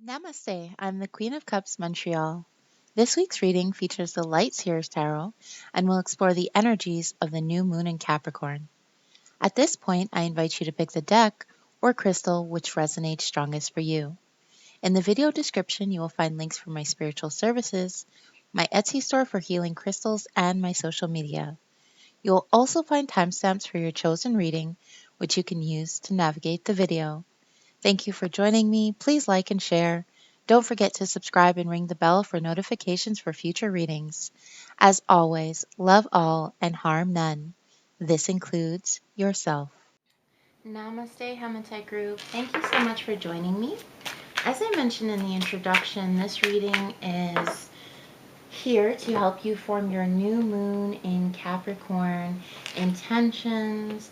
Namaste, I'm the Queen of Cups, Montreal. This week's reading features the Light Seers Tarot and will explore the energies of the new moon in Capricorn. At this point, I invite you to pick the deck or crystal which resonates strongest for you. In the video description, you will find links for my spiritual services, my Etsy store for healing crystals, and my social media. You will also find timestamps for your chosen reading, which you can use to navigate the video. Thank you for joining me. Please like and share. Don't forget to subscribe and ring the bell for notifications for future readings. As always, love all and harm none. This includes yourself. Namaste, Hematite group. Thank you so much for joining me. As I mentioned in the introduction, this reading is here to help you form your new moon in Capricorn intentions,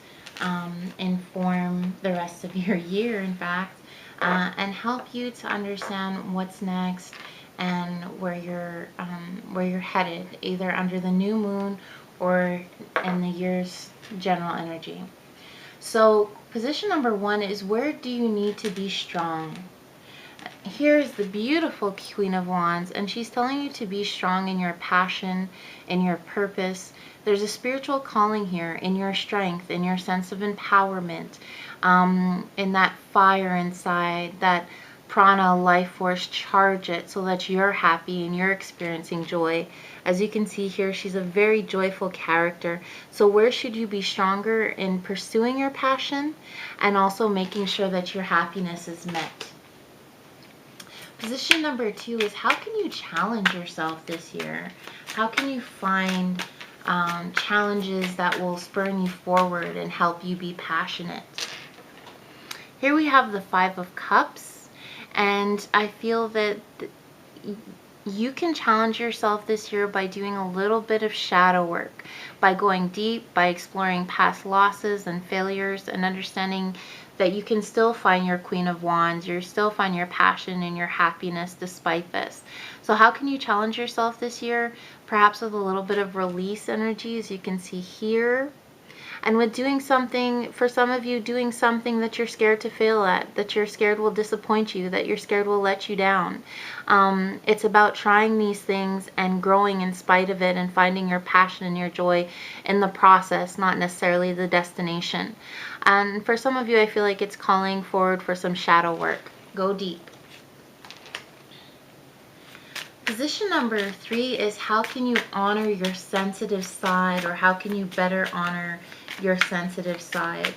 inform the rest of your year, in fact, and help you to understand what's next and where you're headed, either under the new moon or in the year's general energy. So position number one is, where do you need to be strong? Here's the beautiful Queen of Wands, and she's telling you to be strong in your passion, in your purpose. There's a spiritual calling here in your strength, in your sense of empowerment, in that fire inside, that prana, life force. Charge it so that you're happy and you're experiencing joy. As you can see here, she's a very joyful character. So where should you be stronger? In pursuing your passion and also making sure that your happiness is met. Position number two is, how can you challenge yourself this year? How can you find challenges that will spur you forward and help you be passionate? Here we have the Five of Cups, and I feel that you can challenge yourself this year by doing a little bit of shadow work, by going deep, by exploring past losses and failures, and understanding that you can still find your Queen of Wands, you still find your passion and your happiness despite this. So how can you challenge yourself this year? Perhaps with a little bit of release energy, as you can see here. And with doing something, for some of you, doing something that you're scared to fail at, that you're scared will disappoint you, that you're scared will let you down. It's about trying these things and growing in spite of it and finding your passion and your joy in the process, not necessarily the destination. And for some of you, I feel like it's calling forward for some shadow work. Go deep. Position number three is, how can you honor your sensitive side, or how can you better honor your sensitive side?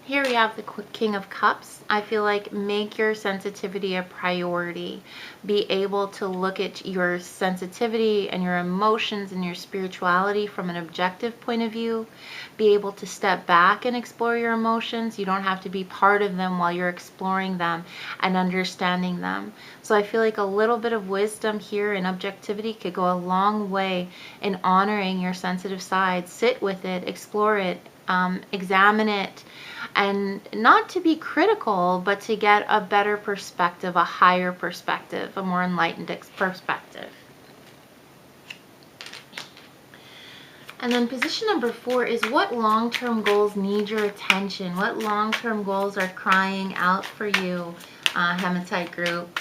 Here we have the King of Cups. I feel like make your sensitivity a priority. Be able to look at your sensitivity and your emotions and your spirituality from an objective point of view. Be able to step back and explore your emotions. You don't have to be part of them while you're exploring them and understanding them. So I feel like a little bit of wisdom here and objectivity could go a long way in honoring your sensitive side. Sit with it, explore it, examine it, and not to be critical, but to get a better perspective, a higher perspective, a more enlightened perspective. And then position number four is, what long-term goals need your attention? What long-term goals are crying out for you, Hematite group?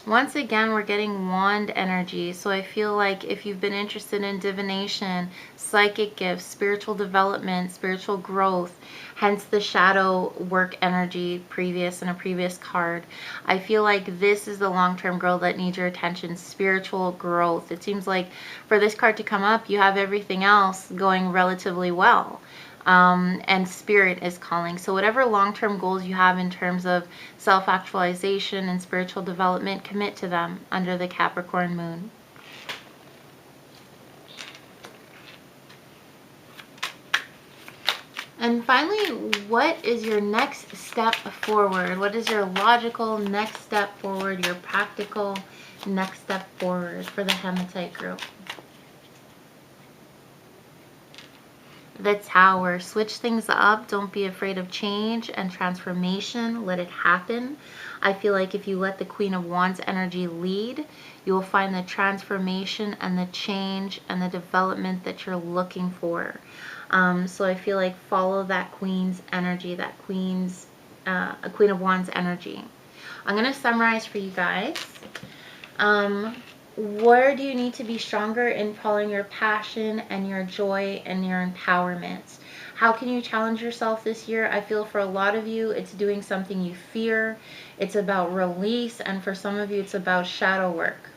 Once again, we're getting wand energy. So I feel like if you've been interested in divination, psychic gifts, spiritual development, spiritual growth, hence the shadow work energy in a previous card, I feel like this is the long-term goal that needs your attention, spiritual growth. It seems like for this card to come up, you have everything else going relatively well. And spirit is calling. So whatever long-term goals you have in terms of self-actualization and spiritual development, commit to them under the Capricorn moon. And finally, what is your next step forward? What is your logical next step forward, your practical next step forward for the Hematite group? The Tower. Switch things up. Don't be afraid of change and transformation. Let it happen. I feel like if you let the Queen of Wands energy lead, you will find the transformation and the change and the development that you're looking for. So I feel like follow that Queen's energy, that Queen's, a Queen of Wands energy. I'm going to summarize for you guys. Where do you need to be stronger in following your passion and your joy and your empowerment? How can you challenge yourself this year? I feel for a lot of you, it's doing something you fear. It's about release. And for some of you, it's about shadow work.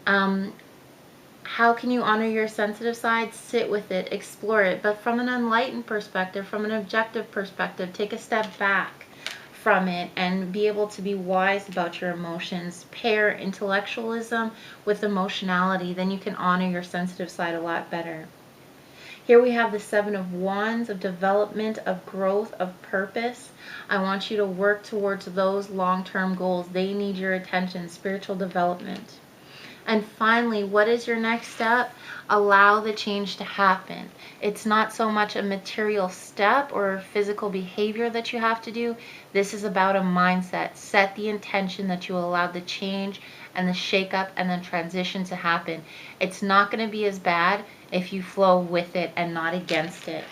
How can you honor your sensitive side? Sit with it, explore it, but from an enlightened perspective, from an objective perspective. Take a step back from it and be able to be wise about your emotions. Pair intellectualism with emotionality, then you can honor your sensitive side a lot better. Here we have the Seven of Wands, of development, of growth, of purpose. I want you to work towards those long-term goals. They need your attention, spiritual development. And finally, what is your next step? Allow the change to happen. It's not so much a material step or a physical behavior that you have to do. This is about a mindset. Set the intention that you will allow the change and the shake-up and the transition to happen. It's not going to be as bad if you flow with it and not against it.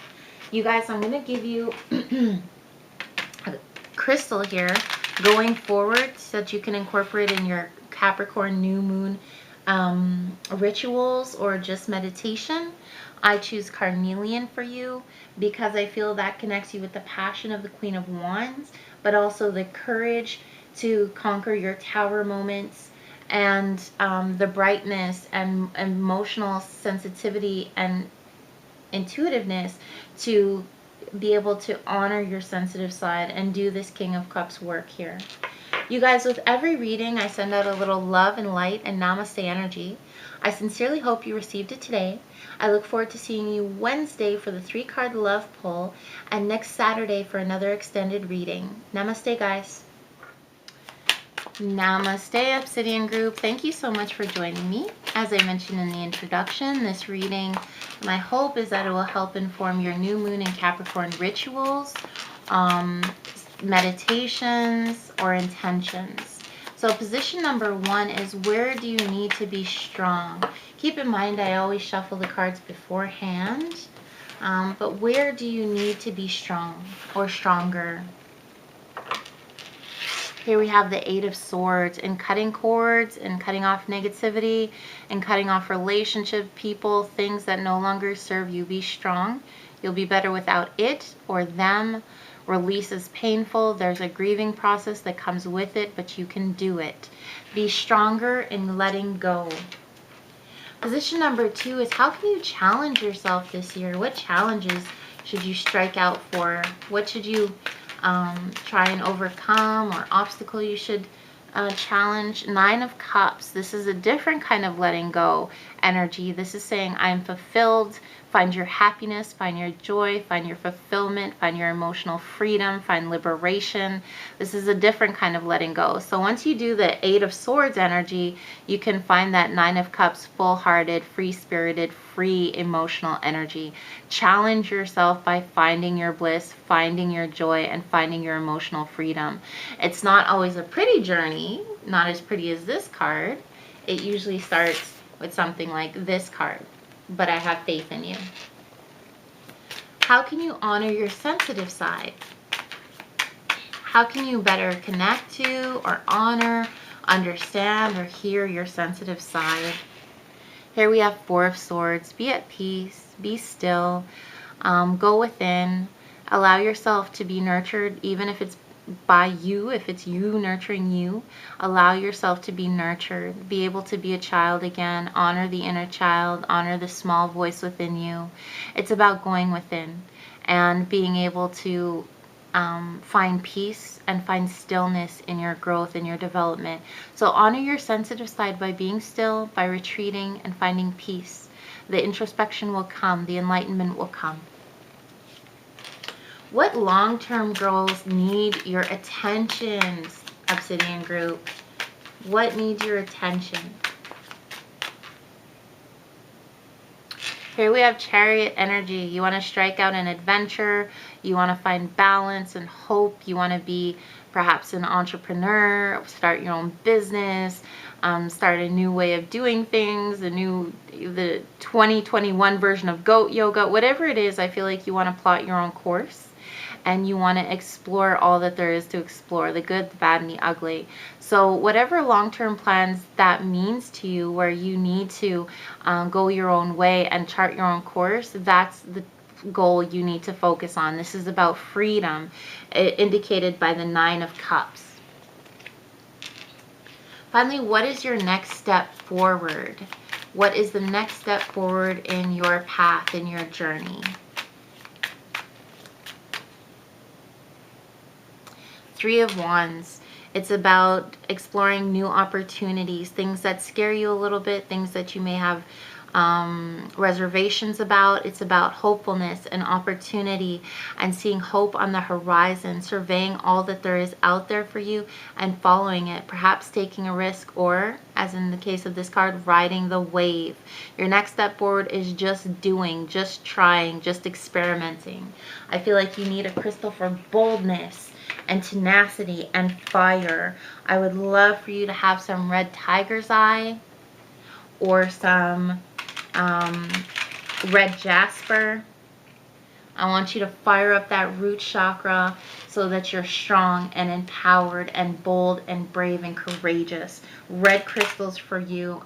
You guys, I'm going to give you a crystal here going forward so that you can incorporate in your Capricorn new moon rituals or just meditation. I choose carnelian for you because I feel that connects you with the passion of the Queen of Wands, but also the courage to conquer your tower moments and the brightness and emotional sensitivity and intuitiveness to be able to honor your sensitive side and do this King of Cups work here. You guys, with every reading, I send out a little love and light and namaste energy. I sincerely hope you received it today. I look forward to seeing you Wednesday for the 3-card love pull and next Saturday for another extended reading. Namaste, guys. Namaste, Obsidian group. Thank you so much for joining me. As I mentioned in the introduction, this reading, my hope is that it will help inform your new moon and Capricorn rituals, meditations, or intentions. So position number 1 is, where do you need to be strong? Keep in mind, I always shuffle the cards beforehand, but where do you need to be strong or stronger? Here we have the 8 of Swords, and cutting cords and cutting off negativity and cutting off relationship, people, things that no longer serve you. Be strong. You'll be better without it or them. Release is painful. There's a grieving process that comes with it, but you can do it. Be stronger in letting go. Position number 2 is, how can you challenge yourself this year? What challenges should you strike out for? What should you try and overcome, or obstacle you should challenge? 9 of Cups. This is a different kind of letting go energy. This is saying, I'm fulfilled. Find your happiness, find your joy, find your fulfillment, find your emotional freedom, find liberation. This is a different kind of letting go. So once you do the 8 of Swords energy, you can find that 9 of Cups full-hearted, free-spirited, free emotional energy. Challenge yourself by finding your bliss, finding your joy, and finding your emotional freedom. It's not always a pretty journey, not as pretty as this card. It usually starts with something like this card. But I have faith in you. How can you honor your sensitive side? How can you better connect to or honor, understand, or hear your sensitive side? Here we have 4 of Swords. Be at peace. Be still. Go within. Allow yourself to be nurtured, even if it's by you, if it's you nurturing you. Allow yourself to be nurtured. Be able to be a child again. Honor the inner child. Honor the small voice within you. It's about going within and being able to find peace and find stillness in your growth and your development. So honor your sensitive side by being still, by retreating and finding peace. The introspection will come. The enlightenment will come. What long-term goals need your attention, Obsidian group? What needs your attention? Here we have Chariot energy. You want to strike out an adventure. You want to find balance and hope. You want to be perhaps an entrepreneur, start your own business, start a new way of doing things, the 2021 version of goat yoga, whatever it is. I feel like you want to plot your own course and you want to explore all that there is to explore, the good, the bad, and the ugly. So whatever long-term plans that means to you, where you need to go your own way and chart your own course, that's the goal you need to focus on. This is about freedom, indicated by the 9 of Cups. Finally, what is your next step forward? What is the next step forward in your path, in your journey? 3 of Wands. It's about exploring new opportunities, things that scare you a little bit, things that you may have reservations about. It's about hopefulness and opportunity and seeing hope on the horizon, surveying all that there is out there for you and following it, perhaps taking a risk, or, as in the case of this card, riding the wave. Your next step forward is just doing, just trying, just experimenting. I feel like you need a crystal for boldness and tenacity and fire. I would love for you to have some red tiger's eye or some red jasper. I want you to fire up that root chakra so that you're strong and empowered and bold and brave and courageous. Red crystals for you,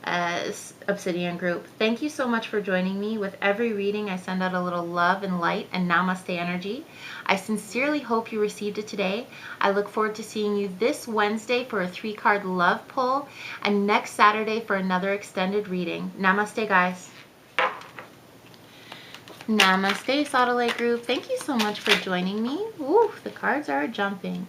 as Obsidian group. Thank you so much for joining me. With every reading, I send out a little love and light and namaste energy. I sincerely hope you received it today. I look forward to seeing you this Wednesday for a 3-card love pull and next Saturday for another extended reading. Namaste, guys. Namaste, Sodalite group. Thank you so much for joining me. Ooh, the cards are jumping.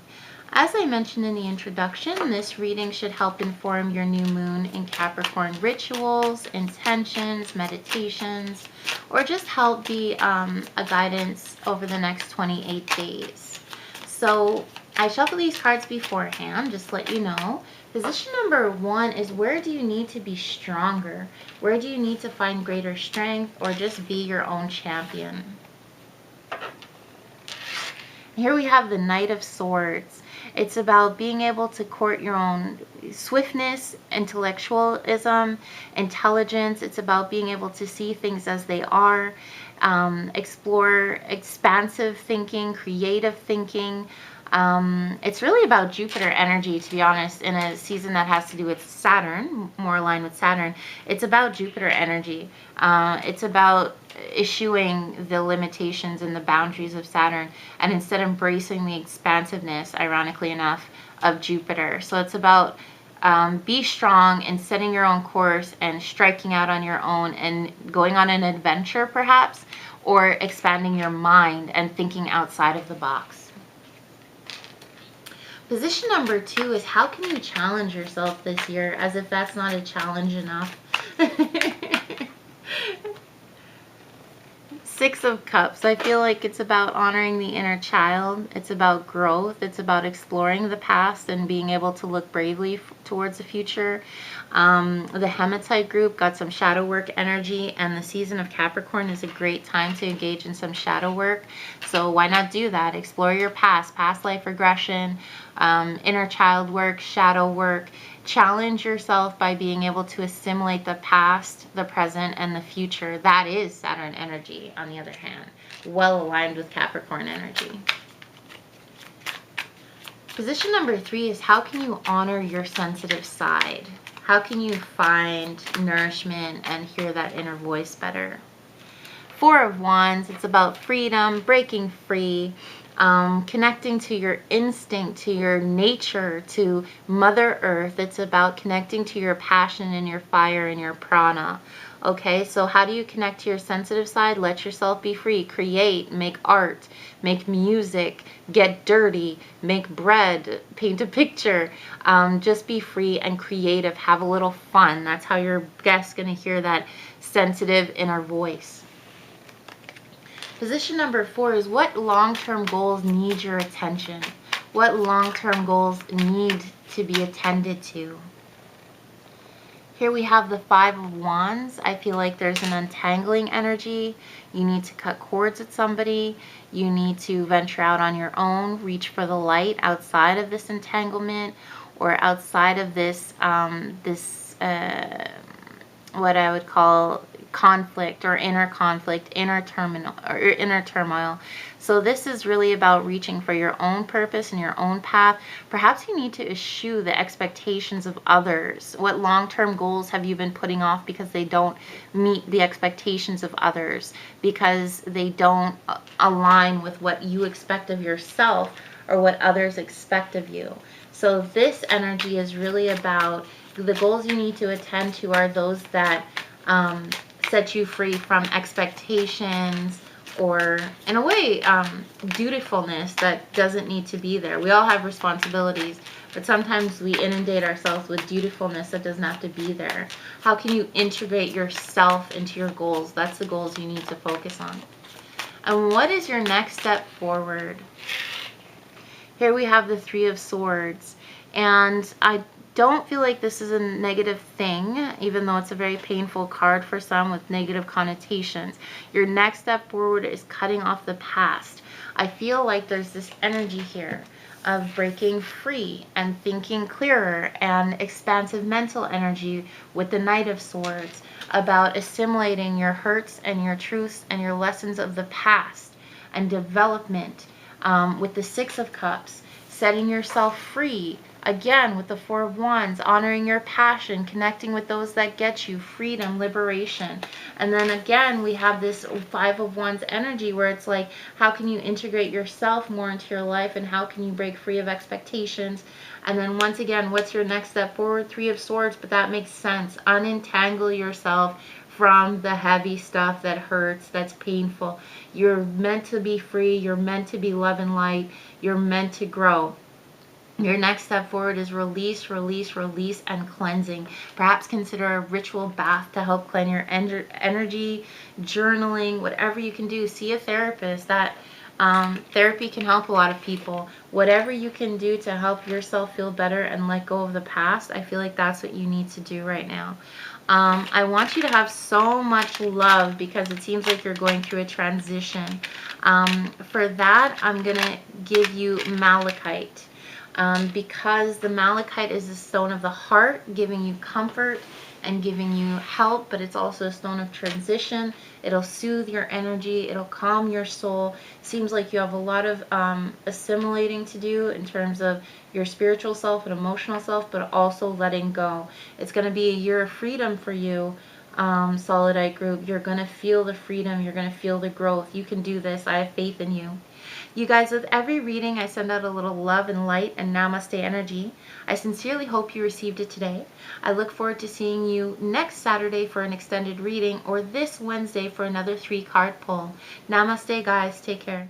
As I mentioned in the introduction, this reading should help inform your new moon in Capricorn rituals, intentions, meditations, or just help be a guidance over the next 28 days. So I shuffle these cards beforehand, just to let you know. Position number 1 is, where do you need to be stronger? Where do you need to find greater strength, or just be your own champion? Here we have the Knight of Swords. It's about being able to court your own swiftness, intellectualism, intelligence. It's about being able to see things as they are, explore expansive thinking, creative thinking. It's really about Jupiter energy, to be honest, in a season that has to do with Saturn, more aligned with Saturn. It's about Jupiter energy. It's about eschewing the limitations and the boundaries of Saturn, and instead embracing the expansiveness, ironically enough, of Jupiter. So it's about be strong and setting your own course and striking out on your own and going on an adventure, perhaps, or expanding your mind and thinking outside of the box. Position number 2 is, how can you challenge yourself this year, as if that's not a challenge enough. 6 of Cups. I feel like it's about honoring the inner child. It's about growth. It's about exploring the past and being able to look bravely towards the future. The Hematite group got some shadow work energy, and the season of Capricorn is a great time to engage in some shadow work. So why not do that? Explore your past life regression, inner child work, shadow work. Challenge yourself by being able to assimilate the past, the present, and the future. That is Saturn energy, on the other hand, well aligned with Capricorn energy. Position number 3 is, how can you honor your sensitive side? How can you find nourishment and hear that inner voice better? 4 of Wands. It's about freedom, breaking free, connecting to your instinct, to your nature, to Mother Earth. It's about connecting to your passion and your fire and your prana. Okay, so how do you connect to your sensitive side? Let yourself be free. Create, make art, make music, get dirty, make bread, paint a picture. Just be free and creative. Have a little fun. That's how your guest's going to hear that sensitive inner voice. Position number 4 is, what long-term goals need your attention? What long-term goals need to be attended to? Here we have the Five of Wands. I feel like there's an untangling energy. You need to cut cords with somebody. You need to venture out on your own, reach for the light outside of this entanglement or outside of this, what I would call conflict or inner conflict, inner turmoil. So this is really about reaching for your own purpose and your own path. Perhaps you need to eschew the expectations of others. What long-term goals have you been putting off because they don't meet the expectations of others, because they don't align with what you expect of yourself or what others expect of you? So this energy is really about the goals you need to attend to are those that set you free from expectations or, in a way, dutifulness that doesn't need to be there. We all have responsibilities, but sometimes we inundate ourselves with dutifulness that doesn't have to be there. How can you integrate yourself into your goals? That's the goals you need to focus on. And what is your next step forward? Here we have the Three of Swords, and I don't feel like this is a negative thing, even though it's a very painful card for some with negative connotations. Your next step forward is cutting off the past. I feel like there's this energy here of breaking free and thinking clearer, and expansive mental energy with the Knight of Swords about assimilating your hurts and your truths and your lessons of the past and development. With the Six of Cups, setting yourself free. Again, with the Four of Wands, honoring your passion, connecting with those that get you, freedom, liberation. And then again, we have this Five of Wands energy where it's like, how can you integrate yourself more into your life, and how can you break free of expectations? And then once again, what's your next step forward? Three of Swords, but that makes sense. Unentangle yourself from the heavy stuff that hurts, that's painful. You're meant to be free. You're meant to be love and light. You're meant to grow. Your next step forward is release, release, release, and cleansing. Perhaps consider a ritual bath to help cleanse your energy, journaling, whatever you can do. See a therapist. That therapy can help a lot of people. Whatever you can do to help yourself feel better and let go of the past, I feel like that's what you need to do right now. I want you to have so much love because it seems like you're going through a transition. For that, I'm going to give you malachite. Because the malachite is the stone of the heart, giving you comfort and giving you help, but it's also a stone of transition. It'll soothe your energy. It'll calm your soul. Seems like you have a lot of assimilating to do in terms of your spiritual self and emotional self, but also letting go. It's going to be a year of freedom for you, Sodalite group. You're going to feel the freedom. You're going to feel the growth. You can do this. I have faith in you. You guys, with every reading, I send out a little love and light and namaste energy. I sincerely hope you received it today. I look forward to seeing you next Saturday for an extended reading, or this Wednesday for another 3-card pull. Namaste, guys. Take care.